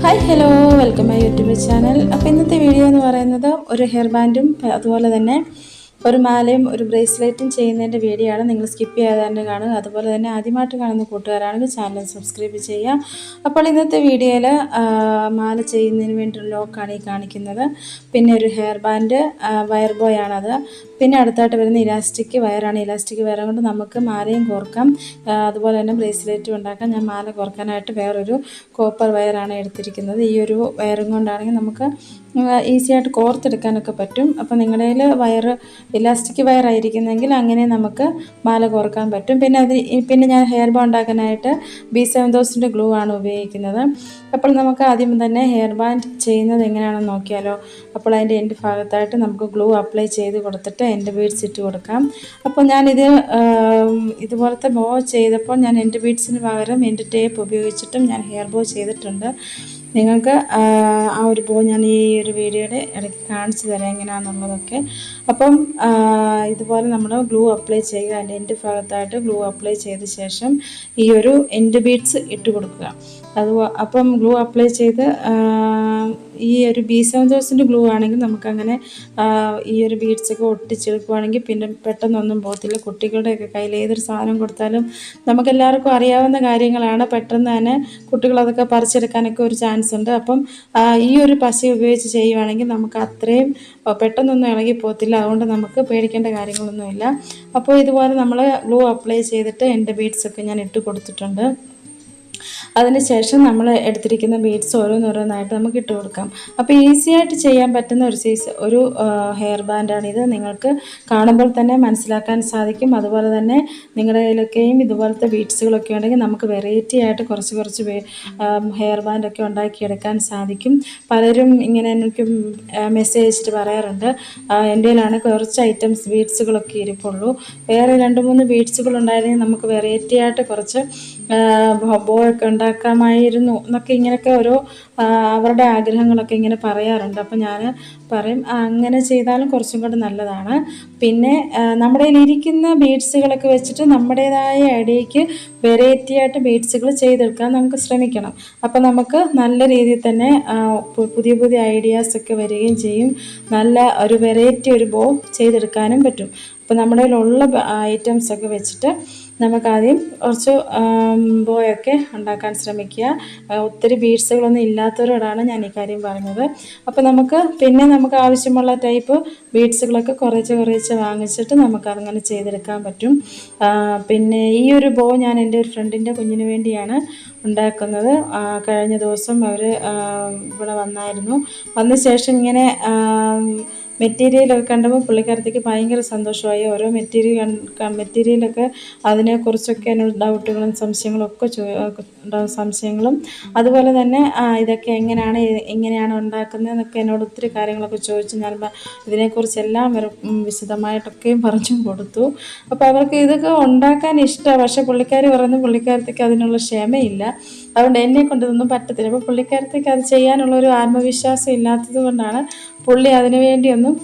Hi hello welcome my YouTube channel. അപ്പോൾ ഇന്നത്തെ video എന്ന് പറയുന്നത് ഒരു ഹെയർ ബാൻഡും അതുപോലെ തന്നെ ഒരു മാലയും ഒരു ബ്രേസ്ലെറ്റും ചെയ്യുന്നതിൻ്റെ വീഡിയോ ആണ്. നിങ്ങൾ സ്കിപ്പ് ചെയ്യാതെ തന്നെ കാണുക. അതുപോലെ തന്നെ ആദ്യമായിട്ട് കാണുന്ന കൂട്ടുകാരാണെങ്കിൽ ചാനൽ സബ്സ്ക്രൈബ് ചെയ്യുക. അപ്പോൾ ഇന്നത്തെ വീഡിയോയിൽ മാല ചെയ്യുന്നതിന് വേണ്ടിയുള്ള ലോക്കാണ് ഈ കാണിക്കുന്നത്. പിന്നെ ഒരു ഹെയർ ബാൻഡ് വയർ ബോയ് ആണത്. പിന്നെ അടുത്തായിട്ട് വരുന്ന ഇലാസ്റ്റിക് വയറാണ്. ഇലാസ്റ്റിക് വയർ കൊണ്ട് നമുക്ക് മാലയും കോർക്കാം, അതുപോലെ തന്നെ ബ്രേസ്ലെറ്റും ഉണ്ടാക്കാം. ഞാൻ മാല കോർക്കാനായിട്ട് വേറൊരു കോപ്പർ വയറാണ് എടുത്തിരിക്കുന്നത്. ഈ ഒരു വയറും കൊണ്ടാണെങ്കിൽ നമുക്ക് ഈസി ആയിട്ട് കോർത്തെടുക്കാനൊക്കെ പറ്റും. അപ്പോൾ നിങ്ങളുടെ കയ്യിൽ വയർ ഇലാസ്റ്റിക് വയർ ആയിരിക്കുന്നെങ്കിൽ അങ്ങനെ നമുക്ക് മാല കോർക്കാൻ പറ്റും. പിന്നെ ഞാൻ ഹെയർ ബാൻഡ് ഉണ്ടാക്കാനായിട്ട് B7000 ഗ്ലൂ ആണ് ഉപയോഗിക്കുന്നത്. അപ്പോൾ നമുക്ക് ആദ്യം തന്നെ ഹെയർ ബാൻഡ് ചെയ്യുന്നത് എങ്ങനെയാണെന്ന് നോക്കിയാലോ. അപ്പോൾ അതിൻ്റെ എൻഡ് ഭാഗത്തായിട്ട് നമുക്ക് ഗ്ലൂ അപ്ലൈ ചെയ്ത് കൊടുത്തിട്ട് എൻഡ് ബീഡ്സ് ഇട്ട് കൊടുക്കാം. അപ്പോൾ ഞാനിത് ഇതുപോലത്തെ ബോ ചെയ്തപ്പോൾ ഞാൻ എൻഡ് ബീഡ്സിന് പകരം എൻഡ് ടേപ്പ് ഉപയോഗിച്ചിട്ടും ഞാൻ ഹെയർ ബോ ചെയ്തിട്ടുണ്ട്. നിങ്ങൾക്ക് ആ ഒരു ബോ ഞാൻ ഈ ഒരു വീഡിയോയുടെ ഇടയ്ക്ക് കാണിച്ചു തരാം എങ്ങനെയാണെന്നുള്ളതൊക്കെ. അപ്പം ഇതുപോലെ നമ്മൾ ഗ്ലൂ അപ്ലൈ ചെയ്യുക. അതിൻ്റെ എൻഡ് ഭാഗത്തായിട്ട് ഗ്ലൂ അപ്ലൈ ചെയ്ത ശേഷം ഈ ഒരു എൻഡ് ബീഡ്സ് ഇട്ട് കൊടുക്കുക. അപ്പം ഗ്ലൂ അപ്ലൈ ചെയ്ത് ഈ ഒരു B7000 ഗ്ലൂ ആണെങ്കിൽ നമുക്കങ്ങനെ ഈ ഒരു ബീഡ്സൊക്കെ ഒട്ടിച്ചെടുക്കുകയാണെങ്കിൽ പിന്നെ പെട്ടെന്നൊന്നും പോകത്തില്ല. കുട്ടികളുടെയൊക്കെ കയ്യിൽ ഏതൊരു സാധനം കൊടുത്താലും നമുക്കെല്ലാവർക്കും അറിയാവുന്ന കാര്യങ്ങളാണ്. പെട്ടെന്ന് തന്നെ കുട്ടികളതൊക്കെ പറിച്ചെടുക്കാനൊക്കെ ഒരു ചാൻസ് ഉണ്ട്. അപ്പം ഈ ഒരു പശ ഉപയോഗിച്ച് ചെയ്യുവാണെങ്കിൽ നമുക്ക് അത്രയും പെട്ടെന്നൊന്നും ഇളകി പോകത്തില്ല. അതുകൊണ്ട് നമുക്ക് പേടിക്കേണ്ട കാര്യങ്ങളൊന്നുമില്ല. അപ്പോൾ ഇതുപോലെ നമ്മൾ ഗ്ലൂ അപ്ലൈ ചെയ്തിട്ട് എൻ്റെ ബീഡ്സൊക്കെ ഞാൻ ഇട്ട് കൊടുത്തിട്ടുണ്ട്. അതിനുശേഷം നമ്മൾ എടുത്തിരിക്കുന്ന ബീഡ്സ് ഓരോന്നോരോന്നായിട്ട് നമുക്ക് ഇട്ട് കൊടുക്കാം. അപ്പോൾ ഈസി ആയിട്ട് ചെയ്യാൻ പറ്റുന്ന ഒരു ഹെയർ ബാൻഡാണിത്. നിങ്ങൾക്ക് കാണുമ്പോൾ തന്നെ മനസ്സിലാക്കാൻ സാധിക്കും. അതുപോലെ തന്നെ നിങ്ങളുടെ കയ്യിലൊക്കെയും ഇതുപോലത്തെ ബീഡ്സുകളൊക്കെ ഉണ്ടെങ്കിൽ നമുക്ക് വെറൈറ്റി ആയിട്ട് കുറച്ച് ഹെയർ ബാൻഡൊക്കെ ഉണ്ടാക്കിയെടുക്കാൻ സാധിക്കും. പലരും ഇങ്ങനെ എനിക്ക് മെസ്സേജ് അയച്ചിട്ട് പറയാറുണ്ട്, എൻ്റെ കയ്യിലാണ് കുറച്ച് ഐറ്റംസ് ബീഡ്സുകളൊക്കെ ഇരിപ്പുള്ളൂ, വേറെ 2-3 ബീഡ്സുകൾ ഉണ്ടായിരുന്നെങ്കിൽ നമുക്ക് വെറൈറ്റി ആയിട്ട് കുറച്ച് ബോയൊക്കെ ഉണ്ടാക്കാമായിരുന്നു എന്നൊക്കെ ഇങ്ങനെയൊക്കെ ഓരോ അവരുടെ ആഗ്രഹങ്ങളൊക്കെ ഇങ്ങനെ പറയാറുണ്ട്. അപ്പോൾ ഞാൻ പറയും അങ്ങനെ ചെയ്താലും കുറച്ചും കൂടെ നല്ലതാണ്. പിന്നെ നമ്മുടെ കയ്യിലിരിക്കുന്ന ബീഡ്സുകളൊക്കെ വെച്ചിട്ട് നമ്മുടേതായ ഐഡിയയ്ക്ക് വെറൈറ്റി ആയിട്ട് ബീഡ്സുകൾ ചെയ്തെടുക്കാൻ നമുക്ക് ശ്രമിക്കണം. അപ്പോൾ നമുക്ക് നല്ല രീതിയിൽ തന്നെ പുതിയ ഐഡിയാസൊക്കെ വരികയും ചെയ്യും. നല്ല ഒരു വെറൈറ്റി ഒരു ബോ ചെയ്തെടുക്കാനും പറ്റും. അപ്പോൾ നമ്മുടെ കയ്യിലുള്ള ഐറ്റംസൊക്കെ വെച്ചിട്ട് നമുക്കാദ്യം കുറച്ച് ബോയൊക്കെ ഉണ്ടാക്കാൻ ശ്രമിക്കുക. ഒത്തിരി ബീഡ്സുകളൊന്നും ഇല്ലാത്തവരോടാണ് ഞാൻ ഈ കാര്യം പറഞ്ഞത്. അപ്പോൾ നമുക്ക് ആവശ്യമുള്ള ടൈപ്പ് ബീഡ്സുകളൊക്കെ കുറേശ്ശെ വാങ്ങിച്ചിട്ട് നമുക്കതങ്ങനെ ചെയ്തെടുക്കാൻ പറ്റും. പിന്നെ ഈ ഒരു ബോ ഞാൻ എൻ്റെ ഒരു ഫ്രണ്ടിൻ്റെ കുഞ്ഞിന് വേണ്ടിയാണ് ഉണ്ടാക്കുന്നത്. കഴിഞ്ഞ ദിവസം അവർ ഇവിടെ വന്ന ശേഷം ഇങ്ങനെ മെറ്റീരിയലൊക്കെ കണ്ടപ്പോൾ പുള്ളിക്കാരത്തേക്ക് ഭയങ്കര സന്തോഷമായി. ഓരോ മെറ്റീരിയലൊക്കെ അതിനെക്കുറിച്ചൊക്കെ എന്നോട് ഡൗട്ടുകളും സംശയങ്ങളും അതുപോലെ തന്നെ ഇതൊക്കെ എങ്ങനെയാണ് ഉണ്ടാക്കുന്നതെന്നൊക്കെ എന്നോട് ഒത്തിരി കാര്യങ്ങളൊക്കെ ചോദിച്ചു. ഞാൻ ഇതിനെക്കുറിച്ചെല്ലാം വിശദമായിട്ടൊക്കെയും പറഞ്ഞു കൊടുത്തു. അപ്പോൾ അവർക്ക് ഇതൊക്കെ ഉണ്ടാക്കാൻ ഇഷ്ടമാണ്. പക്ഷേ പുള്ളിക്കാരത്തേക്ക് അതിനുള്ള ക്ഷമയില്ല. അതുകൊണ്ട് എന്നെക്കൊണ്ട് ഇതൊന്നും പറ്റത്തില്ല. അപ്പോൾ പുള്ളിക്കാരത്തേക്ക് അത് ചെയ്യാനുള്ളൊരു ആത്മവിശ്വാസം ഇല്ലാത്തത് കൊണ്ടാണ് പുള്ളി അതിനു വേണ്ടിയൊന്നും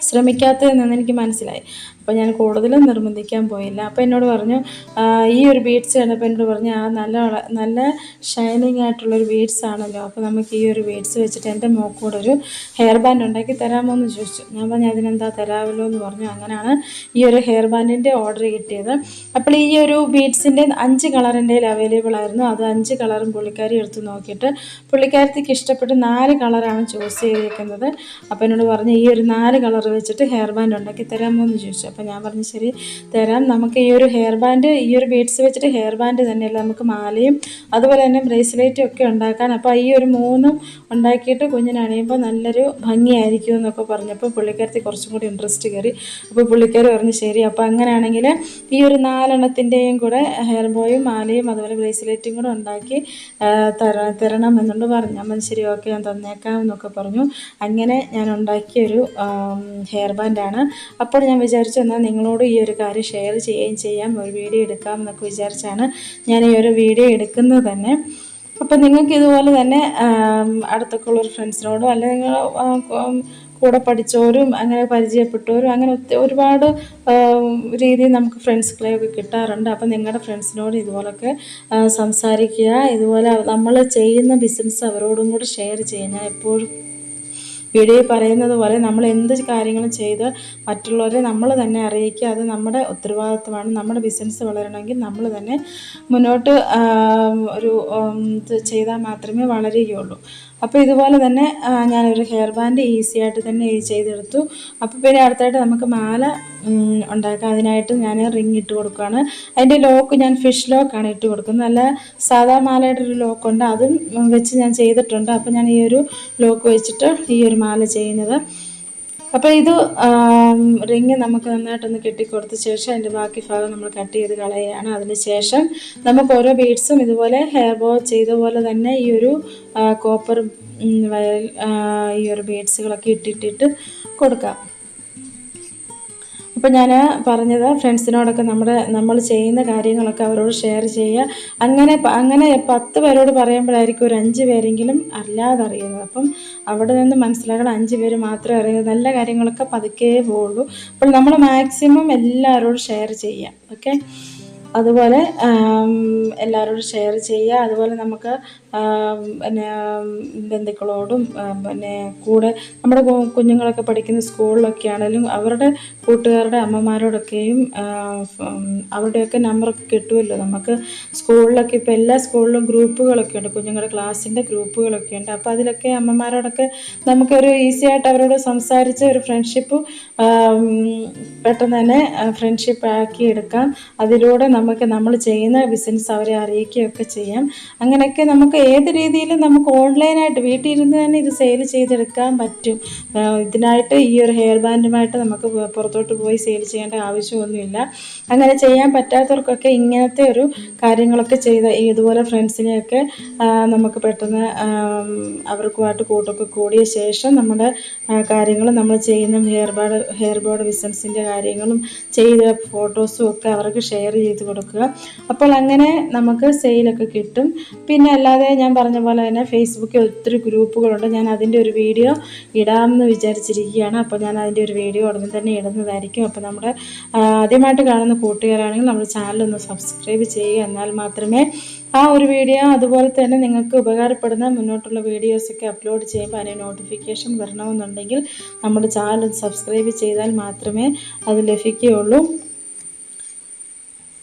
ശ്രമിക്കാത്തതെന്ന് എനിക്ക് മനസ്സിലായി. അപ്പോൾ ഞാൻ കൂടുതലും നിർബന്ധിക്കാൻ പോയില്ല. അപ്പോൾ എന്നോട് പറഞ്ഞു, ഈ ഒരു ബീഡ്സ് കണ്ടപ്പോൾ എന്നോട് പറഞ്ഞു, നല്ല ഷൈനിങ് ആയിട്ടുള്ളൊരു ബീഡ്സ് ആണല്ലോ, അപ്പോൾ നമുക്ക് ഈ ഒരു ബീഡ്സ് വെച്ചിട്ട് എൻ്റെ മോക്കൂടെ ഒരു ഹെയർ ബാൻഡ് ഉണ്ടാക്കി തരാമോ എന്ന് ചോദിച്ചു. ഞാൻ പറഞ്ഞു അതിനെന്താ തരാമല്ലോ എന്ന് പറഞ്ഞു. അങ്ങനെയാണ് ഈ ഒരു ഹെയർ ബാൻഡിൻ്റെ ഓർഡർ കിട്ടിയത്. അപ്പോൾ ഈ ഒരു ബീഡ്സിൻ്റെ 5 കളർ എൻ്റെ കയ്യിൽ അവൈലബിൾ ആയിരുന്നു. അത് 5 കളറും പുള്ളിക്കാരി എടുത്ത് നോക്കിയിട്ട് പുള്ളിക്കാരത്തേക്ക് ഇഷ്ടപ്പെട്ട് 4 കളറാണ് ചൂസ് ചെയ്തിരിക്കുന്നത്. അപ്പോൾ എന്നോട് പറഞ്ഞു ഈ ഒരു 4 കളർ വെച്ചിട്ട് ഹെയർ ബാൻഡ് ഉണ്ടാക്കി തരാമോ എന്ന് ചോദിച്ചു. അപ്പോൾ ഞാൻ പറഞ്ഞു ശരി തരാം. നമുക്ക് ഈ ഒരു ഹെയർ ബാൻഡ് ഈ ഒരു ബീഡ്സ് വെച്ചിട്ട് ഹെയർ ബാൻഡ് തന്നെയല്ല, നമുക്ക് മാലയും അതുപോലെ തന്നെ ബ്രേസ്ലെറ്റും ഒക്കെ ഉണ്ടാക്കാൻ. അപ്പോൾ ഈ ഒരു 3ഉം ഉണ്ടാക്കിയിട്ട് കുഞ്ഞിന് അണിയുമ്പോൾ നല്ലൊരു ഭംഗിയായിരിക്കും എന്നൊക്കെ പറഞ്ഞപ്പോൾ പുള്ളിക്കാരത്തി കുറച്ചും കൂടി ഇൻട്രസ്റ്റ് കയറി. അപ്പോൾ പുള്ളിക്കാരി പറഞ്ഞു ശരി, അപ്പോൾ അങ്ങനെയാണെങ്കിൽ ഈ ഒരു 4 കൂടെ ഹെയർ ബോയും മാലയും അതുപോലെ ബ്രേസ്ലെറ്റും കൂടെ ഉണ്ടാക്കി തരണം എന്നുകൊണ്ട് പറഞ്ഞു. അമ്മ ശരി ഓക്കെ ഞാൻ തന്നേക്കാം എന്നൊക്കെ പറഞ്ഞു. അങ്ങനെ ഞാൻ ഉണ്ടാക്കിയൊരു ഹെയർ ബാൻഡാണ്. അപ്പോൾ ഞാൻ വിചാരിച്ചു എന്നാൽ നിങ്ങളോട് ഈ ഒരു കാര്യം ഷെയർ ചെയ്യാം, ഒരു വീഡിയോ എടുക്കാം എന്നൊക്കെ വിചാരിച്ചാണ് ഞാൻ ഈ ഒരു വീഡിയോ എടുക്കുന്നത് തന്നെ. അപ്പോൾ നിങ്ങൾക്ക് ഇതുപോലെ തന്നെ അടുത്തൊക്കെ ഉള്ളൊരു ഫ്രണ്ട്സിനോടോ അല്ലെങ്കിൽ കൂടെ പഠിച്ചവരും അങ്ങനെ പരിചയപ്പെട്ടവരും അങ്ങനെ ഒരുപാട് രീതിയിൽ നമുക്ക് ഫ്രണ്ട്സുകളെയൊക്കെ കിട്ടാറുണ്ട്. അപ്പം നിങ്ങളുടെ ഫ്രണ്ട്സിനോട് ഇതുപോലൊക്കെ സംസാരിക്കുക. ഇതുപോലെ നമ്മൾ ചെയ്യുന്ന ബിസിനസ് അവരോടും കൂടെ ഷെയർ ചെയ്യുക. ഞാൻ എപ്പോഴും വീഡിയോയിൽ പറയുന്നത് പോലെ നമ്മൾ എന്ത് കാര്യങ്ങളും ചെയ്ത് മറ്റുള്ളവരെ നമ്മൾ തന്നെ അറിയിക്കുക. അത് നമ്മുടെ ഉത്തരവാദിത്വമാണ്. നമ്മുടെ ബിസിനസ് വളരണമെങ്കിൽ നമ്മൾ തന്നെ മുന്നോട്ട് ഒരു ഇത് ചെയ്താൽ മാത്രമേ വളരുകയുള്ളൂ. അപ്പോൾ ഇതുപോലെ തന്നെ ഞാനൊരു ഹെയർ ബാൻഡ് ഈസി ആയിട്ട് തന്നെ ചെയ്തെടുത്തു. അപ്പോൾ പിന്നെ അടുത്തായിട്ട് നമുക്ക് മാല ഉണ്ടാക്കാം. അതിനായിട്ട് ഞാൻ റിങ് ഇട്ട് കൊടുക്കുകയാണ്. അതിൻ്റെ ലോക്ക് ഞാൻ ഫിഷ് ലോക്കാണ് ഇട്ട് കൊടുക്കുന്നത്. നല്ല സാധാ മാലയുടെ ഒരു ലോക്കുണ്ട്, അതും വെച്ച് ഞാൻ ചെയ്തിട്ടുണ്ട്. അപ്പോൾ ഞാൻ ഈ ഒരു ലോക്ക് വെച്ചിട്ട് ഈ ഒരു മാല ചെയ്യുന്നത്. അപ്പോൾ ഇത് റിങ് നമുക്ക് നന്നായിട്ടൊന്ന് കെട്ടിക്കൊടുത്ത ശേഷം അതിൻ്റെ ബാക്കി ഭാഗം നമ്മൾ കട്ട് ചെയ്ത് കളയുകയാണ്. അതിന് ശേഷം നമുക്ക് ഓരോ ബീഡ്സും ഇതുപോലെ ഹെയർ ബോ ചെയ്ത പോലെ തന്നെ ഈ ഒരു കോപ്പർ വയൽ ഈ ഒരു ബീഡ്സുകളൊക്കെ ഇട്ടിട്ട് കൊടുക്കാം. അപ്പോൾ ഞാൻ പറഞ്ഞത് ഫ്രണ്ട്സിനോടൊക്കെ നമ്മൾ ചെയ്യുന്ന കാര്യങ്ങളൊക്കെ അവരോട് ഷെയർ ചെയ്യുക. അങ്ങനെ 10 പേരോട് പറയുമ്പോഴായിരിക്കും ഒരു 5 പേരെങ്കിലും അല്ലാതെ അറിയുന്നത്. അപ്പം അവിടെ നിന്ന് മനസ്സിലാക്കണം 5 പേര് മാത്രമേ അറിയൂ. നല്ല കാര്യങ്ങളൊക്കെ പതുക്കെ പോവുള്ളൂ. അപ്പോൾ നമ്മൾ മാക്സിമം എല്ലാവരോടും ഷെയർ ചെയ്യാം. ഓക്കെ, അതുപോലെ എല്ലാവരോടും ഷെയർ ചെയ്യുക. അതുപോലെ നമുക്ക് പിന്നെ ബന്ധുക്കളോടും പിന്നെ കൂടെ നമ്മുടെ കുഞ്ഞുങ്ങളൊക്കെ പഠിക്കുന്ന സ്കൂളിലൊക്കെ ആണെങ്കിലും അവരുടെ കൂട്ടുകാരുടെ അമ്മമാരോടൊക്കെയും അവരുടെയൊക്കെ നമ്പറൊക്കെ കിട്ടുമല്ലോ നമുക്ക് സ്കൂളിലൊക്കെ. ഇപ്പോൾ എല്ലാ സ്കൂളിലും ഗ്രൂപ്പുകളൊക്കെ ഉണ്ട്, കുഞ്ഞുങ്ങളുടെ ക്ലാസ്സിൻ്റെ ഗ്രൂപ്പുകളൊക്കെ ഉണ്ട്. അപ്പോൾ അതിലൊക്കെ അമ്മമാരോടൊക്കെ നമുക്കൊരു ഈസി ആയിട്ട് അവരോട് സംസാരിച്ച് ഒരു ഫ്രണ്ട്ഷിപ്പ് പെട്ടെന്ന് തന്നെ ഫ്രണ്ട്ഷിപ്പ് ആക്കി എടുക്കാം. അതിലൂടെ നമുക്ക് നമ്മൾ ചെയ്യുന്ന ബിസിനസ് അവരെ അറിയിക്കുകയൊക്കെ ചെയ്യാം. അങ്ങനെയൊക്കെ നമുക്ക് ഏത് രീതിയിലും നമുക്ക് ഓൺലൈനായിട്ട് വീട്ടിൽ ഇരുന്ന് തന്നെ ഇത് സെയിൽ ചെയ്തെടുക്കാൻ പറ്റും. ഇതിനായിട്ട് ഈ ഒരു ഹെയർ ബാൻഡുമായിട്ട് നമുക്ക് പുറത്തോട്ട് പോയി സെയിൽ ചെയ്യേണ്ട ആവശ്യമൊന്നുമില്ല. അങ്ങനെ ചെയ്യാൻ പറ്റാത്തവർക്കൊക്കെ ഇങ്ങനത്തെ ഒരു കാര്യങ്ങളൊക്കെ ചെയ്ത് ഇതുപോലെ ഫ്രണ്ട്സിനെയൊക്കെ നമുക്ക് പെട്ടെന്ന് അവർക്കുമായിട്ട് കൂട്ടൊക്കെ കൂടിയ ശേഷം നമ്മുടെ കാര്യങ്ങൾ നമ്മൾ ചെയ്യുന്ന ഹെയർ ബോർഡ് ബിസിനസ്സിൻ്റെ കാര്യങ്ങളും ചെയ്ത ഫോട്ടോസും ഒക്കെ അവർക്ക് ഷെയർ ചെയ്ത് കൊടുക്കുക. അപ്പോൾ അങ്ങനെ നമുക്ക് സെയിലൊക്കെ കിട്ടും. പിന്നെ അല്ലാതെ ഞാൻ പറഞ്ഞ പോലെ തന്നെ ഫേസ്ബുക്കിൽ ഒത്തിരി ഗ്രൂപ്പുകളുണ്ട്. ഞാൻ അതിൻ്റെ ഒരു വീഡിയോ ഇടാമെന്ന് വിചാരിച്ചിരിക്കുകയാണ്. അപ്പോൾ ഞാൻ അതിൻ്റെ ഒരു വീഡിയോ ഉടനെ തന്നെ ഇടുന്നതായിരിക്കും. അപ്പോൾ നമ്മുടെ ആദ്യമായിട്ട് കാണുന്ന കൂട്ടുകാരാണെങ്കിൽ നമ്മുടെ ചാനലൊന്ന് സബ്സ്ക്രൈബ് ചെയ്യുക. എന്നാൽ മാത്രമേ ആ ഒരു വീഡിയോ അതുപോലെ തന്നെ നിങ്ങൾക്ക് ഉപകാരപ്പെടുന്ന മുന്നോട്ടുള്ള വീഡിയോസൊക്കെ അപ്ലോഡ് ചെയ്യുമ്പോൾ അതിന് നോട്ടിഫിക്കേഷൻ വരണമെന്നുണ്ടെങ്കിൽ നമ്മുടെ ചാനൽ സബ്സ്ക്രൈബ് ചെയ്താൽ മാത്രമേ അത് ലഭിക്കുകയുള്ളൂ.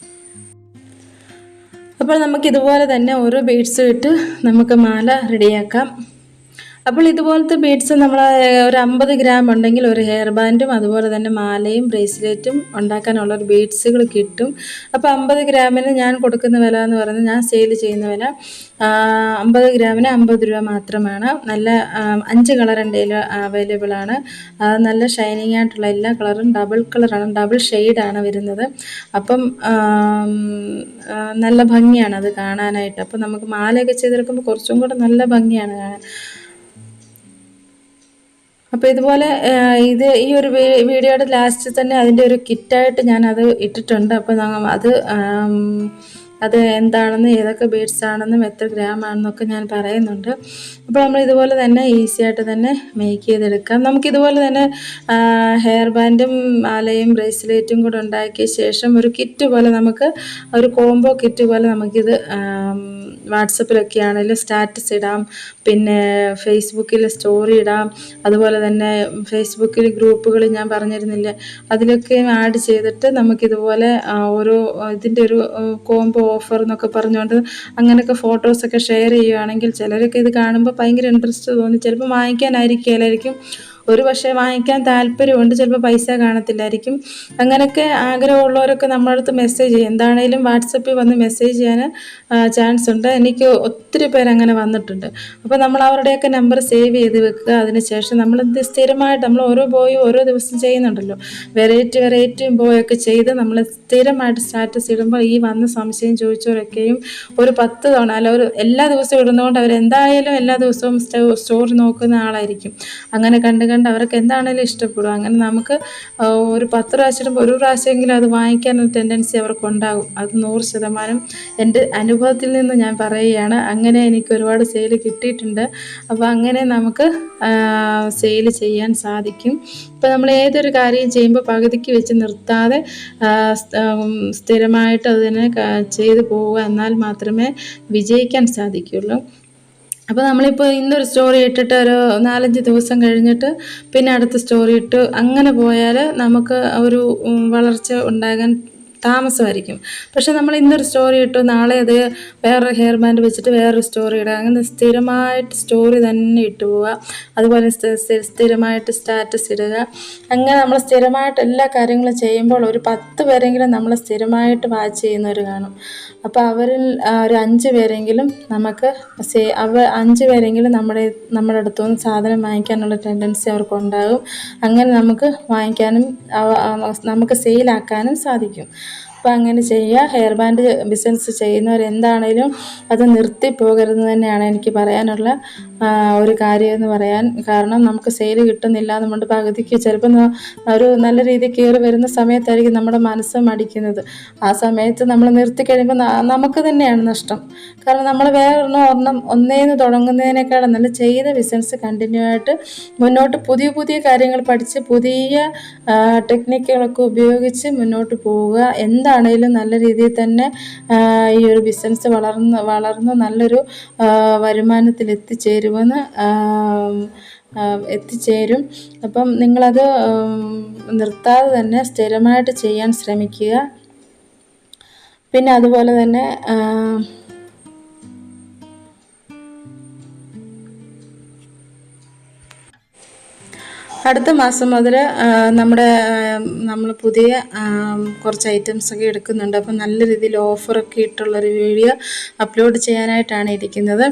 അപ്പോൾ നമുക്കിതുപോലെ തന്നെ ഓരോ ബീഡ്സും ഇട്ട് നമുക്ക് മാല റെഡിയാക്കാം. അപ്പോൾ ഇതുപോലത്തെ ബീഡ്സ് നമ്മൾ ഒരു 50 ഗ്രാം ഉണ്ടെങ്കിൽ ഒരു ഹെയർ ബാൻഡും അതുപോലെ തന്നെ മാലയും ബ്രേസ്ലെറ്റും ഉണ്ടാക്കാനുള്ള ഒരു ബീഡ്സുകൾ കിട്ടും. അപ്പോൾ 50 ഗ്രാമിന് ഞാൻ കൊടുക്കുന്ന വില എന്ന് പറയുന്നത്, ഞാൻ സെയിൽ ചെയ്യുന്ന വില 50 ഗ്രാമിന് 50 രൂപ മാത്രമാണ്. നല്ല 5 കളർ എൻ്റെ കയ്യിൽ അവൈലബിൾ ആണ്. നല്ല ഷൈനിങ് ആയിട്ടുള്ള എല്ലാ കളറും ഡബിൾ കളറാണ്, ഡബിൾ ഷെയ്ഡാണ് വരുന്നത്. അപ്പം നല്ല ഭംഗിയാണ് അത് കാണാനായിട്ട്. അപ്പം നമുക്ക് മാലയൊക്കെ ചെയ്തെടുക്കുമ്പോൾ കുറച്ചും കൂടെ നല്ല ഭംഗിയാണ് കാണാൻ. അപ്പോൾ ഇതുപോലെ ഈ ഒരു വീഡിയോയുടെ ലാസ്റ്റ് തന്നെ അതിൻ്റെ ഒരു കിറ്റായിട്ട് ഞാനത് ഇട്ടിട്ടുണ്ട്. അപ്പോൾ അത് എന്താണെന്ന്, ഏതൊക്കെ ബീഡ്സ് ആണെന്നും എത്ര ഗ്രാം ആണെന്നൊക്കെ ഞാൻ പറയുന്നുണ്ട്. അപ്പോൾ നമ്മൾ ഇതുപോലെ തന്നെ ഈസി ആയിട്ട് തന്നെ മേക്ക് ചെയ്തെടുക്കാം. നമുക്കിതുപോലെ തന്നെ ഹെയർ ബാൻഡും മാലയും ബ്രേസ്ലെറ്റും കൂടെ ഉണ്ടാക്കിയ ശേഷം ഒരു കിറ്റ് പോലെ, നമുക്ക് ഒരു കോംബോ കിറ്റ് പോലെ നമുക്കിത് വാട്സപ്പിലൊക്കെ ആണെങ്കിലും സ്റ്റാറ്റസ് ഇടാം, പിന്നെ ഫേസ്ബുക്കിൽ സ്റ്റോറി ഇടാം. അതുപോലെ തന്നെ ഫേസ്ബുക്കിൽ ഗ്രൂപ്പുകൾ ഞാൻ പറഞ്ഞിരുന്നില്ലേ, അതിലൊക്കെ ആഡ് ചെയ്തിട്ട് നമുക്കിതുപോലെ ഓരോ ഇതിൻ്റെ ഒരു കോംബോ ഓഫർ എന്നൊക്കെ പറഞ്ഞുകൊണ്ട് അങ്ങനെയൊക്കെ ഫോട്ടോസൊക്കെ ഷെയർ ചെയ്യുകയാണെങ്കിൽ ചിലരൊക്കെ ഇത് കാണുമ്പോൾ ഭയങ്കര ഇൻട്രസ്റ്റ് തോന്നി ചിലപ്പോൾ വാങ്ങിക്കാനായിരിക്കും, ഒരു പക്ഷേ വാങ്ങിക്കാൻ താല്പര്യമുണ്ട്, ചിലപ്പോൾ പൈസ കാണത്തില്ലായിരിക്കും. അങ്ങനെയൊക്കെ ആഗ്രഹമുള്ളവരൊക്കെ നമ്മുടെ അടുത്ത് മെസ്സേജ് ചെയ്യും. എന്താണേലും വാട്സപ്പിൽ വന്ന് മെസ്സേജ് ചെയ്യാൻ ചാൻസ് ഉണ്ട്. എനിക്ക് ഒത്തിരി പേരങ്ങനെ വന്നിട്ടുണ്ട്. അപ്പോൾ നമ്മൾ അവരുടെയൊക്കെ നമ്പർ സേവ് ചെയ്ത് വെക്കുക. അതിനുശേഷം നമ്മൾ സ്ഥിരമായിട്ട് നമ്മൾ ഓരോ ബോയും ഓരോ ദിവസം ചെയ്യുന്നുണ്ടല്ലോ, വെറൈറ്റി ബോയൊക്കെ ചെയ്ത് നമ്മൾ സ്ഥിരമായിട്ട് സ്റ്റാറ്റസ് ഇടുമ്പോൾ ഈ വന്ന് സംശയം ചോദിച്ചവരൊക്കെയും ഒരു 10 തവണ അല്ല എല്ലാ ദിവസവും ഇടുന്നതുകൊണ്ട് അവരെന്തായാലും എല്ലാ ദിവസവും സ്റ്റോറി നോക്കുന്ന ആളായിരിക്കും. അങ്ങനെ കണ്ട് കണ്ട് അവർക്ക് എന്താണേലും ഇഷ്ടപ്പെടും. അങ്ങനെ നമുക്ക് ഒരു 10 പ്രാവശ്യം ഇടുമ്പോൾ ഒരു പ്രാവശ്യമെങ്കിലും അത് വാങ്ങിക്കാനൊരു ടെൻഡൻസി അവർക്കുണ്ടാകും. അത് 100% എൻ്റെ അനുഭവത്തിൽ നിന്ന് ഞാൻ പറയുകയാണ്. അങ്ങനെ എനിക്ക് ഒരുപാട് സെയിൽ കിട്ടിയിട്ടുണ്ട്. അപ്പോൾ അങ്ങനെ നമുക്ക് സെയിൽ ചെയ്യാൻ സാധിക്കും. ഇപ്പോൾ നമ്മൾ ഏതൊരു കാര്യം ചെയ്യുമ്പോൾ പകുതിക്ക് വെച്ച് നിർത്താതെ സ്ഥിരമായിട്ട് അത് തന്നെ ചെയ്തു പോവുക, എന്നാൽ മാത്രമേ വിജയിക്കാൻ സാധിക്കുകയുള്ളൂ. അപ്പോൾ നമ്മളിപ്പോൾ ഇന്നൊരു സ്റ്റോറി ഇട്ടിട്ട് ഒരു 4-5 ദിവസം കഴിഞ്ഞിട്ട് പിന്നെ അടുത്ത സ്റ്റോറി ഇട്ട് അങ്ങനെ പോയാൽ നമുക്ക് ഒരു വളർച്ച ഉണ്ടാകാൻ താമസമായിരിക്കും. പക്ഷെ നമ്മൾ ഇന്നൊരു സ്റ്റോറി ഇട്ടു, നാളെ അത് വേറൊരു ഹെയർ ബാൻഡ് വെച്ചിട്ട് വേറൊരു സ്റ്റോറി ഇടുക, അങ്ങനെ സ്ഥിരമായിട്ട് സ്റ്റോറി തന്നെ ഇട്ട് പോവുക. അതുപോലെ സ്ഥിരമായിട്ട് സ്റ്റാറ്റസ് ഇടുക. അങ്ങനെ നമ്മൾ സ്ഥിരമായിട്ട് എല്ലാ കാര്യങ്ങളും ചെയ്യുമ്പോൾ ഒരു 10 പേരെങ്കിലും നമ്മൾ സ്ഥിരമായിട്ട് വാച്ച് ചെയ്യുന്നവർ കാണും. അപ്പോൾ അവരിൽ ഒരു 5 പേരെങ്കിലും നമുക്ക് 5 പേരെങ്കിലും നമ്മുടെ അടുത്തുനിന്ന് സാധനം വാങ്ങിക്കാനുള്ള ടെൻഡൻസി അവർക്കുണ്ടാകും. അങ്ങനെ നമുക്ക് വാങ്ങിക്കാനും നമുക്ക് സെയിലാക്കാനും സാധിക്കും. അപ്പോൾ അങ്ങനെ ചെയ്യുക. ഹെയർ ബാൻഡ് ബിസിനസ് ചെയ്യുന്നവരെന്താണേലും അത് നിർത്തി പോകരുത് തന്നെയാണ് എനിക്ക് പറയാനുള്ള ഒരു കാര്യമെന്ന് പറയാൻ. കാരണം നമുക്ക് സെയിൽ കിട്ടുന്നില്ല എന്നുകൊണ്ട് പകുതിക്ക് ചിലപ്പോൾ ഒരു നല്ല രീതിയിൽ കയറി വരുന്ന സമയത്തായിരിക്കും നമ്മുടെ മനസ്സ് മടിക്കുന്നത്. ആ സമയത്ത് നമ്മൾ നിർത്തി കഴിയുമ്പോൾ നമുക്ക് തന്നെയാണ് നഷ്ടം. കാരണം നമ്മൾ ഒരെണ്ണം ഒന്നേന്ന് തുടങ്ങുന്നതിനേക്കാളും നല്ല ചെയ്ത ബിസിനസ് കണ്ടിന്യൂ ആയിട്ട് മുന്നോട്ട് പുതിയ പുതിയ കാര്യങ്ങൾ പഠിച്ച് പുതിയ ടെക്നിക്കുകളൊക്കെ ഉപയോഗിച്ച് മുന്നോട്ട് പോവുക. എന്താണേലും നല്ല രീതിയിൽ തന്നെ ഈ ഒരു ബിസിനസ് വളർന്ന് നല്ലൊരു വരുമാനത്തിൽ എത്തിച്ചേരും. അപ്പം നിങ്ങളത് നിർത്താതെ തന്നെ സ്ഥിരമായിട്ട് ചെയ്യാൻ ശ്രമിക്കുക. പിന്നെ അതുപോലെ തന്നെ അടുത്ത മാസം മുതൽ നമ്മൾ പുതിയ കുറച്ച് ഐറ്റംസൊക്കെ എടുക്കുന്നുണ്ട്. അപ്പം നല്ല രീതിയിൽ ഓഫറൊക്കെ ഇട്ടുള്ളൊരു വീഡിയോ അപ്ലോഡ് ചെയ്യാനായിട്ടാണ് ഇരിക്കുന്നത്.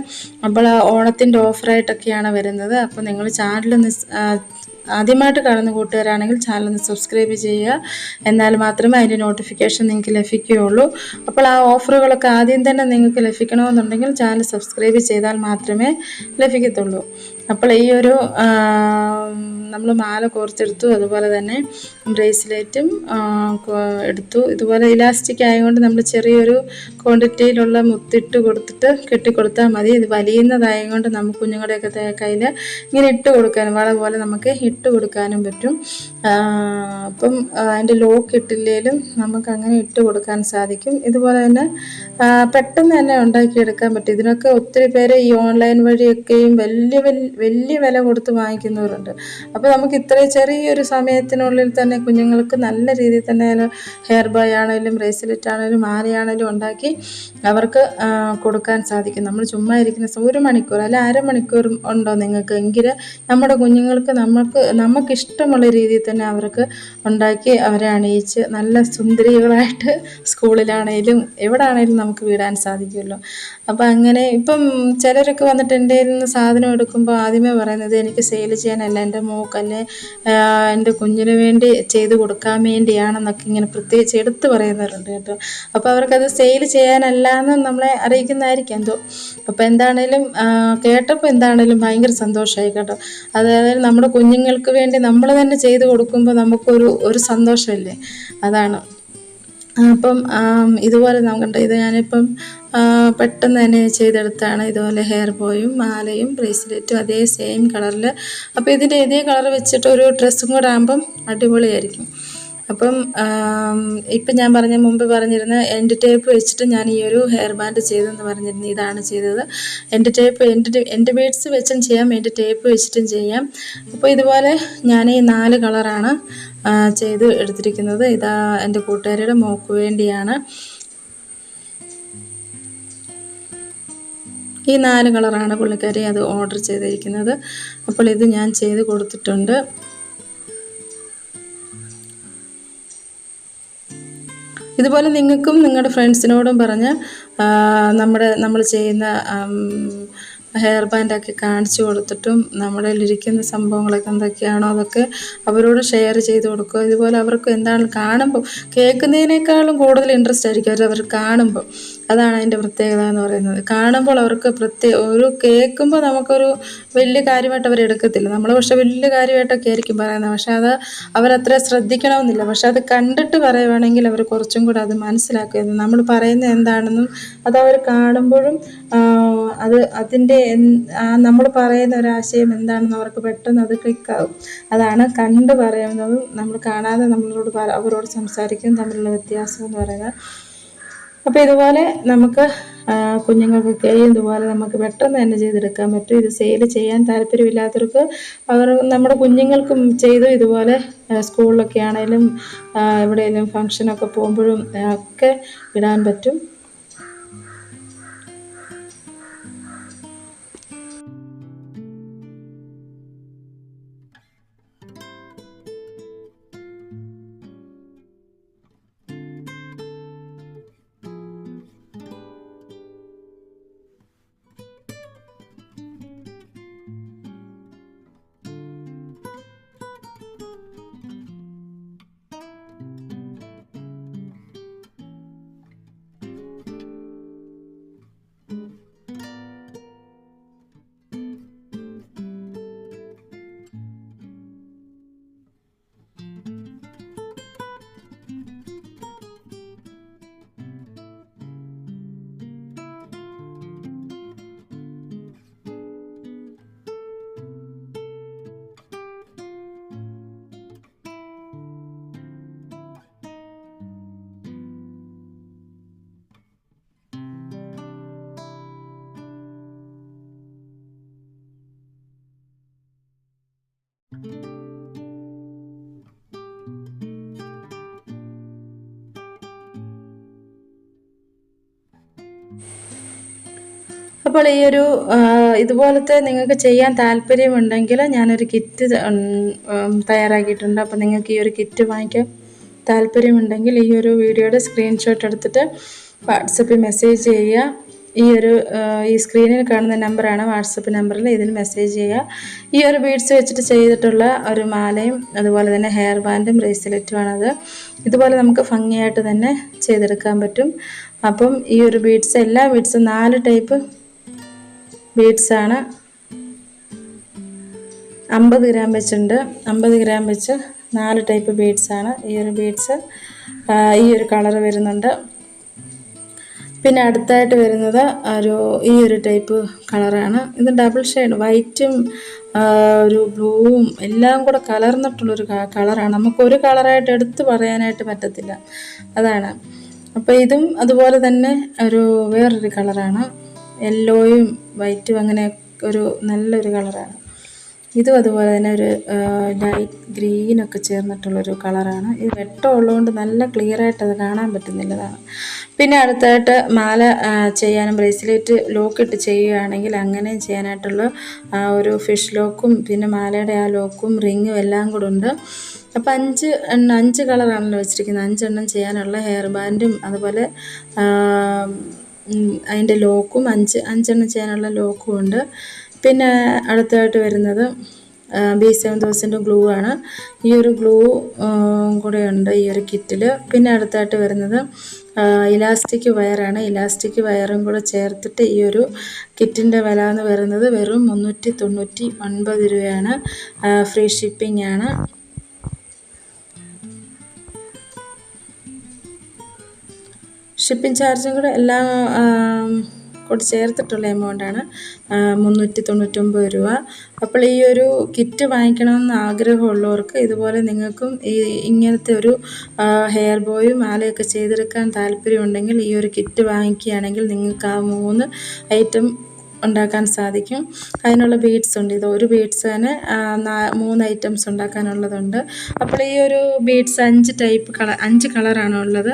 അപ്പോൾ ഓണത്തിൻ്റെ ഓഫറായിട്ടൊക്കെയാണ് വരുന്നത്. അപ്പോൾ നിങ്ങൾ ചാനലൊന്ന് ആദ്യമായിട്ട് കാണുന്ന കൂട്ടുകാരാണെങ്കിൽ ചാനലൊന്ന് സബ്സ്ക്രൈബ് ചെയ്യുക. എന്നാൽ മാത്രമേ അതിൻ്റെ നോട്ടിഫിക്കേഷൻ നിങ്ങൾക്ക് ലഭിക്കുകയുള്ളൂ. അപ്പോൾ ആ ഓഫറുകളൊക്കെ ആദ്യം തന്നെ നിങ്ങൾക്ക് ലഭിക്കണമെന്നുണ്ടെങ്കിൽ ചാനൽ സബ്സ്ക്രൈബ് ചെയ്താൽ മാത്രമേ ലഭിക്കത്തുള്ളൂ. അപ്പോൾ ഈ ഒരു നമ്മൾ മാല കോർത്തെടുത്തു, അതുപോലെ തന്നെ ബ്രേസ്ലെറ്റും എടുത്തു. ഇതുപോലെ ഇലാസ്റ്റിക് ആയതുകൊണ്ട് നമ്മൾ ചെറിയൊരു ക്വാണ്ടിറ്റിയിലുള്ള മുത്തിട്ട് കൊടുത്തിട്ട് കെട്ടിക്കൊടുത്താൽ മതി. ഇത് വലിയുന്നതായതുകൊണ്ട് നമുക്ക് കുഞ്ഞുങ്ങളുടെയൊക്കെ കയ്യിൽ ഇങ്ങനെ ഇട്ട് കൊടുക്കാനും വള പോലെ നമുക്ക് ഇട്ട് കൊടുക്കാനും പറ്റും. അപ്പം അതിൻ്റെ ലോക്ക് ഇട്ടില്ലേലും നമുക്ക് അങ്ങനെ ഇട്ട് കൊടുക്കാൻ സാധിക്കും. ഇതുപോലെ തന്നെ പെട്ടെന്ന് തന്നെ ഉണ്ടാക്കിയെടുക്കാൻ പറ്റും. ഇതിനൊക്കെ ഒത്തിരി പേര് ഈ ഓൺലൈൻ വഴിയൊക്കെയും വലിയ വില കൊടുത്ത് വാങ്ങിക്കുന്നവരുണ്ട്. അപ്പോൾ നമുക്ക് ഇത്രയും ചെറിയൊരു സമയത്തിനുള്ളിൽ തന്നെ കുഞ്ഞുങ്ങൾക്ക് നല്ല രീതിയിൽ തന്നെ ഹെയർ ബൈ ആണെങ്കിലും ബ്രേസ്ലെറ്റ് ആണെങ്കിലും മാലയാണെങ്കിലും ഉണ്ടാക്കി അവർക്ക് കൊടുക്കാൻ സാധിക്കും. നമ്മൾ ചുമ്മാ ഇരിക്കുന്ന 1 മണിക്കൂർ അല്ല 1/2 മണിക്കൂർ ഉണ്ടോ നിങ്ങൾക്ക്, എങ്കിൽ നമ്മുടെ കുഞ്ഞുങ്ങൾക്ക് നമുക്കിഷ്ടമുള്ള രീതിയിൽ തന്നെ അവർക്ക് ഉണ്ടാക്കി അവരെ അണിയിച്ച് നല്ല സുന്ദരികളായിട്ട് സ്കൂളിലാണേലും എവിടെ ആണേലും നമുക്ക് വിടാൻ സാധിക്കുമല്ലോ. അപ്പം അങ്ങനെ ഇപ്പം ചിലരൊക്കെ വന്നിട്ട് എൻ്റെ കയ്യിൽ നിന്ന് സാധനം എടുക്കുമ്പോൾ ആദ്യമേ പറയുന്നത് എനിക്ക് സെയിൽ ചെയ്യാനല്ല, എൻ്റെ മോക്കല്ലേ എൻ്റെ കുഞ്ഞിന് വേണ്ടി ചെയ്ത് കൊടുക്കാൻ വേണ്ടിയാണെന്നൊക്കെ ഇങ്ങനെ പ്രത്യേകിച്ച് എടുത്ത് പറയുന്നവരുണ്ട് കേട്ടോ. അപ്പോൾ അവർക്കത് സെയിൽ ചെയ്യാനല്ല എന്ന് നമ്മളെ അറിയിക്കുന്നതായിരിക്കും എന്തോ. അപ്പോൾ എന്താണേലും കേട്ടപ്പോൾ എന്താണേലും ഭയങ്കര സന്തോഷമായി കേട്ടോ. അതായത് നമ്മുടെ കുഞ്ഞുങ്ങൾക്ക് വേണ്ടി നമ്മൾ തന്നെ ചെയ്ത് കൊടുക്കുമ്പോൾ നമുക്കൊരു സന്തോഷമല്ലേ, അതാണ്. അപ്പം ഇതുപോലെ നമുക്കുണ്ട്. ഇത് ഞാനിപ്പം പെട്ടെന്ന് തന്നെ ചെയ്തെടുത്താണ്. ഇതുപോലെ ഹെയർ ബോയും മാലയും ബ്രേസ്ലെറ്റും അതേ സെയിം കളറിൽ. അപ്പോൾ ഇതിൻ്റെ ഇതേ കളർ വെച്ചിട്ട് ഒരു ഡ്രസ്സും കൂടെ ആകുമ്പം അടിപൊളിയായിരിക്കും. അപ്പം ഇപ്പം ഞാൻ മുമ്പ് പറഞ്ഞിരുന്ന എൻഡ് ടേപ്പ് വെച്ചിട്ട് ഞാൻ ഈ ഒരു ഹെയർ ബാൻഡ് ചെയ്തെന്ന് പറഞ്ഞിരുന്നു. ഇതാണ് ചെയ്തത്. എൻഡ് ബീഡ്സ് വെച്ചും ചെയ്യാം, എൻഡ് ടേപ്പ് വെച്ചിട്ടും ചെയ്യാം. അപ്പോൾ ഇതുപോലെ ഞാൻ ഈ 4 കളറാണ് ചെയ്ത് എടുത്തിരിക്കുന്നത്. ഇതാ എൻ്റെ കൂട്ടുകാരിയുടെ മോക്ക് വേണ്ടിയാണ്. ഈ 4 കളറാണ് പുള്ളിക്കാരി അത് ഓർഡർ ചെയ്തിരിക്കുന്നത്. അപ്പോൾ ഇത് ഞാൻ ചെയ്ത് കൊടുത്തിട്ടുണ്ട്. ഇതുപോലെ നിങ്ങൾക്കും നിങ്ങളുടെ ഫ്രണ്ട്സിനോടും പറഞ്ഞ് നമ്മൾ ചെയ്യുന്ന ഹെയർ ബാൻഡൊക്കെ കാണിച്ചു കൊടുത്തിട്ടും നമ്മുടെ ഇരിക്കുന്ന സംഭവങ്ങളൊക്കെ എന്തൊക്കെയാണോ അതൊക്കെ അവരോട് ഷെയർ ചെയ്ത് കൊടുക്കുക. ഇതുപോലെ അവർക്ക് എന്താണ് കാണുമ്പോൾ കേൾക്കുന്നതിനേക്കാളും കൂടുതൽ ഇൻട്രസ്റ്റ് ആയിരിക്കും അവർ കാണുമ്പോൾ. അതാണ് അതിൻ്റെ പ്രത്യേകത എന്ന് പറയുന്നത്. കാണുമ്പോൾ അവർക്ക് കേൾക്കുമ്പോൾ നമുക്കൊരു വലിയ കാര്യമായിട്ട് അവരെടുക്കത്തില്ല. നമ്മൾ പക്ഷെ വലിയ കാര്യമായിട്ടൊക്കെ ആയിരിക്കും പറയുന്നത്. പക്ഷെ അത് അവരത്ര ശ്രദ്ധിക്കണമെന്നില്ല. പക്ഷെ അത് കണ്ടിട്ട് പറയുവാണെങ്കിൽ അവർ കുറച്ചും കൂടെ അത് മനസ്സിലാക്കുന്നത് നമ്മൾ പറയുന്നത് എന്താണെന്നും അതവർ കാണുമ്പോഴും അതിൻ്റെ നമ്മൾ പറയുന്ന ഒരാശയം എന്താണെന്ന് അവർക്ക് പെട്ടെന്ന് അത് ക്ലിക്കാവും. അതാണ് കണ്ട് പറയുന്നതും നമ്മൾ കാണാതെ അവരോട് സംസാരിക്കുന്നതും തമ്മിലുള്ള വ്യത്യാസം എന്ന് പറയുന്നത്. അപ്പോൾ ഇതുപോലെ നമുക്ക് കുഞ്ഞുങ്ങൾക്കൊക്കെ ഇതുപോലെ നമുക്ക് പെട്ടെന്ന് തന്നെ ചെയ്തെടുക്കാൻ പറ്റും. ഇത് സെയിൽ ചെയ്യാൻ താല്പര്യമില്ലാത്തവർക്ക് നമ്മുടെ കുഞ്ഞുങ്ങൾക്കും ചെയ്ത് ഇതുപോലെ സ്കൂളിലൊക്കെ ആണെങ്കിലും എവിടെയെങ്കിലും ഫംഗ്ഷനൊക്കെ പോകുമ്പോഴും ഒക്കെ ഇടാൻ പറ്റും. അപ്പോൾ ഈ ഒരു ഇതുപോലത്തെ നിങ്ങൾക്ക് ചെയ്യാൻ താല്പര്യമുണ്ടെങ്കിൽ ഞാനൊരു കിറ്റ് തയ്യാറാക്കിയിട്ടുണ്ട്. അപ്പോൾ നിങ്ങൾക്ക് ഈ ഒരു കിറ്റ് വാങ്ങിക്കാൻ താല്പര്യമുണ്ടെങ്കിൽ ഈ ഒരു വീഡിയോയുടെ സ്ക്രീൻഷോട്ട് എടുത്തിട്ട് വാട്സപ്പിൽ മെസ്സേജ് ചെയ്യുക. ഈ സ്ക്രീനിൽ കാണുന്ന നമ്പറാണ് വാട്സപ്പ് നമ്പറിൽ. ഇതിൽ മെസ്സേജ് ചെയ്യുക. ഈ ഒരു ബീഡ്സ് വെച്ചിട്ട് ചെയ്തിട്ടുള്ള ഒരു മാലയും അതുപോലെ തന്നെ ഹെയർ ബാൻഡും ബ്രേസ്ലെറ്റുമാണത്. ഇതുപോലെ നമുക്ക് ഭംഗിയായിട്ട് തന്നെ ചെയ്തെടുക്കാൻ പറ്റും. അപ്പം ഈ ഒരു എല്ലാ ബീഡ്സും 4 ടൈപ്പ് ബീഡ്സാണ്. 50 ഗ്രാം വെച്ചുണ്ട്. 50 ഗ്രാം വെച്ച് 4 ടൈപ്പ് ബീഡ്സാണ്. ഈ ഒരു ബീഡ്സ് ഈ ഒരു കളർ വരുന്നുണ്ട്. പിന്നെ അടുത്തായിട്ട് വരുന്നത് ഈ ഒരു ടൈപ്പ് കളറാണ്. ഇത് ഡബിൾ ഷെയ്ഡ് വൈറ്റും ഒരു ബ്ലൂവും എല്ലാം കൂടെ കലർന്നിട്ടുള്ളൊരു കളറാണ്. നമുക്കൊരു കളറായിട്ട് എടുത്ത് പറയാനായിട്ട് പറ്റത്തില്ല. അതാണ്. അപ്പോൾ ഇതും അതുപോലെ തന്നെ വേറൊരു കളറാണ്. യെല്ലോയും വൈറ്റും അങ്ങനെ ഒരു നല്ലൊരു കളറാണ്. ഇതും അതുപോലെ തന്നെ ഒരു ലൈറ്റ് ഗ്രീനൊക്കെ ചേർന്നിട്ടുള്ളൊരു കളറാണ്. ഇത് വെട്ടമുള്ളതുകൊണ്ട് നല്ല ക്ലിയറായിട്ട് അത് കാണാൻ പറ്റുന്നില്ലതാണ്. പിന്നെ അടുത്തായിട്ട് മാല ചെയ്യാനും ബ്രേസ്ലെറ്റ് ലോക്കിട്ട് ചെയ്യുകയാണെങ്കിൽ അങ്ങനെയും ചെയ്യാനായിട്ടുള്ള ഒരു ഫിഷ് ലോക്കും പിന്നെ മാലയുടെ ആ ലോക്കും റിങ്ങും എല്ലാം കൂടെ ഉണ്ട്. അപ്പോൾ 5 കളറാണല്ലോ വെച്ചിരിക്കുന്നത്. 5 എണ്ണം ചെയ്യാനുള്ള ഹെയർ ബാൻഡും അതുപോലെ അതിൻ്റെ ലോക്കും 5 എണ്ണം ചെയ്യാനുള്ള ലോക്കും ഉണ്ട്. പിന്നെ അടുത്തായിട്ട് വരുന്നത് B7000 ഗ്ലൂ ആണ്. ഈ ഒരു ഗ്ലൂ കൂടെ ഉണ്ട് ഈ ഒരു കിറ്റിൽ. പിന്നെ അടുത്തായിട്ട് വരുന്നത് ഇലാസ്റ്റിക് വയറാണ്. ഇലാസ്റ്റിക് വയറും കൂടെ ചേർത്തിട്ട് ഈ ഒരു കിറ്റിൻ്റെ വില എന്ന് പറയുന്നത് വെറും 399 രൂപയാണ്. ഫ്രീ ഷിപ്പിംഗ് ആണ്. ഷിപ്പിംഗ് ചാർജും കൂടെ എല്ലാം കൂടി ചേർത്തിട്ടുള്ള എമൗണ്ടാണ് 399 രൂപ. അപ്പോൾ ഈ ഒരു കിറ്റ് വാങ്ങിക്കണമെന്ന് ആഗ്രഹമുള്ളവർക്ക് ഇതുപോലെ നിങ്ങൾക്കും ഇങ്ങനത്തെ ഒരു ഹെയർ ബോയും മാലയൊക്കെ ചെയ്തെടുക്കാൻ താല്പര്യമുണ്ടെങ്കിൽ ഈ ഒരു കിറ്റ് വാങ്ങിക്കുകയാണെങ്കിൽ നിങ്ങൾക്ക് ആ 3 ഐറ്റം ഉണ്ടാക്കാൻ സാധിക്കും. അതിനുള്ള ബീഡ്സ് ഉണ്ട്. ഇത് ഒരു ബീഡ്സ് തന്നെ 3 ഐറ്റംസ് ഉണ്ടാക്കാനുള്ളതുണ്ട്. അപ്പോൾ ഈ ഒരു ബീഡ്സ് 5 കളറാണ് ഉള്ളത്.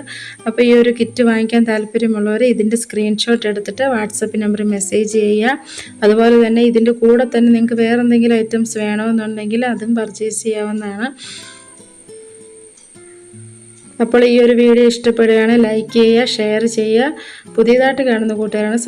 അപ്പോൾ ഈ ഒരു കിറ്റ് വാങ്ങിക്കാൻ താല്പര്യമുള്ളവർ ഇതിൻ്റെ സ്ക്രീൻഷോട്ട് എടുത്തിട്ട് വാട്സപ്പ് നമ്പറിൽ മെസ്സേജ് ചെയ്യുക. അതുപോലെ തന്നെ ഇതിൻ്റെ കൂടെ തന്നെ നിങ്ങൾക്ക് വേറെ എന്തെങ്കിലും ഐറ്റംസ് വേണമെന്നുണ്ടെങ്കിൽ അതും പർച്ചേസ് ചെയ്യാവുന്നതാണ്. അപ്പോൾ ഈ ഒരു വീഡിയോ ഇഷ്ടപ്പെടുകയാണെങ്കിൽ ലൈക്ക് ചെയ്യുക, ഷെയർ ചെയ്യുക. പുതിയതായിട്ട് കാണുന്ന കൂട്ടുകാരാണ്